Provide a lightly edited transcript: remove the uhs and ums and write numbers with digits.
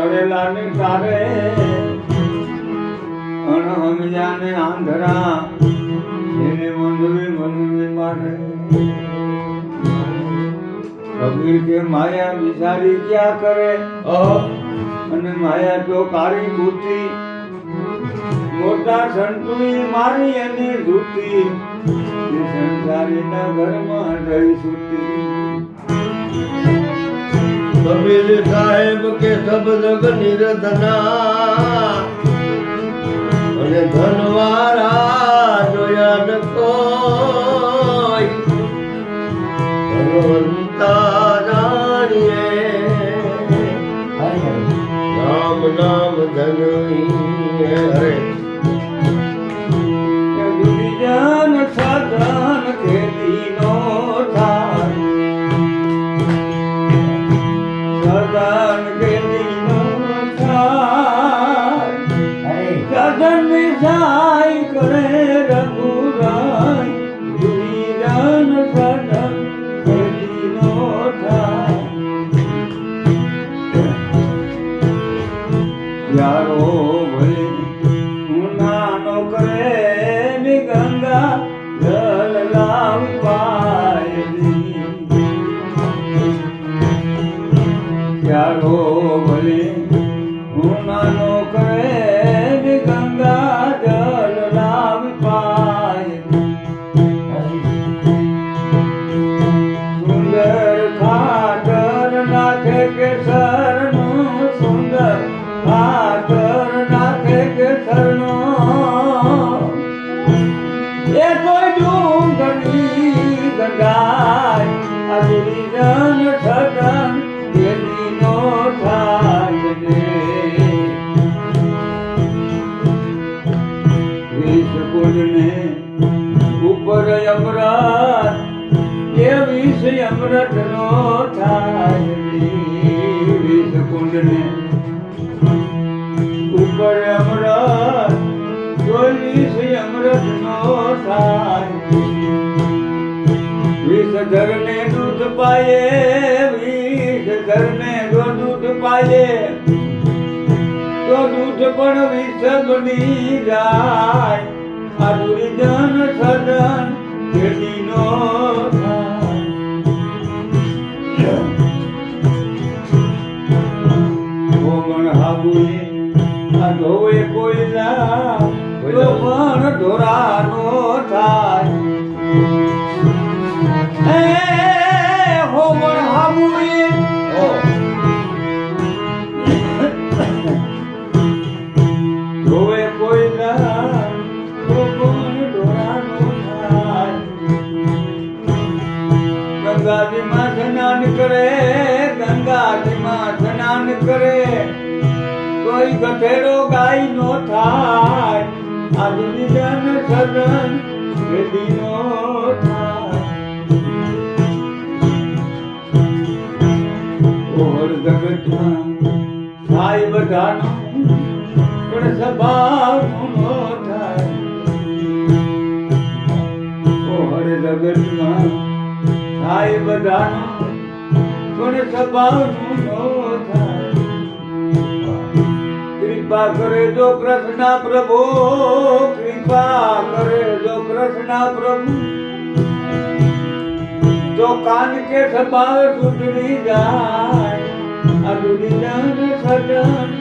કરેલા ને તારે અણહમજાને આંધળા એને મંદવે પાડે કબીર કે માયા બિચારી ક્યાં કરે અને માયા તો કાળી કૂતી મોટા સંતુઈ મારી અને ધૂતી સંસારીના ઘરમાં રહી સૂતી કબીર સાહેબ કે સબ જગ નિરધના અને ધનવારા જોયા ન કોઈ ભગવંતા જાણીએ રામ નામ ધનઈ હરે દુનિયાન સાધન ખેતીનો થાય સાધન ખેતીનો થાય સાધન વિષાય કરે રઘુરાય દુનિયાન સાધન ખેતીનો થાય યારો ભલે ઉનાનો કરે ને ગંગા જલ લાવ પાયલી યારો ભલે ઉનાનો કરે ને ગંગા જલ લાવ પાયલી સુંદર ખાતર નાખે કેસરનું સુંદર ખાતર નાખે કેસરનો એ કોઈ ડુંગળી ગંગાય અજરી જન સદન ખેતીનો થાય રે વિષ કુંડને ઉપર અમૃત એ વિષ અમૃતનો થાય રે વિષ કુંડને ઉપર અમૃત વિષ અમૃતનો થાય વિષધર ને દૂધ પાયે વિષધર ને જો દૂધ પાયે તો દૂધ પણ વિષ બની જાય આ દુર્જન સદન ખેતીનો થાય ભોગણ હાબુએ આ ધોવે કોઈ ના તો પણ ઢોરાનો થાય એ હોમણ હાબુએ ધોવે કોઈ ના તો પણ ઢોરાનો થાય ગંગાજીમાં સ્નાન કરે ગંગાજીમાં સ્નાન કરે કોઈ ગધેડો ગાય નો થાય આ દુનિયાન સદન ખેતીનો થાય ઓર જગતમાં થાય બધાનું પણ સ્વભાવનું નો થાય ઓર જગતમાં થાય બધાનું પણ સ્વભાવનું નો થાય कृपा करे जो कृष्ण प्रभु कृपा करे जो कृष्ण प्रभु जो कान के स्वभाव सुधरी जाए अदुनियान सदन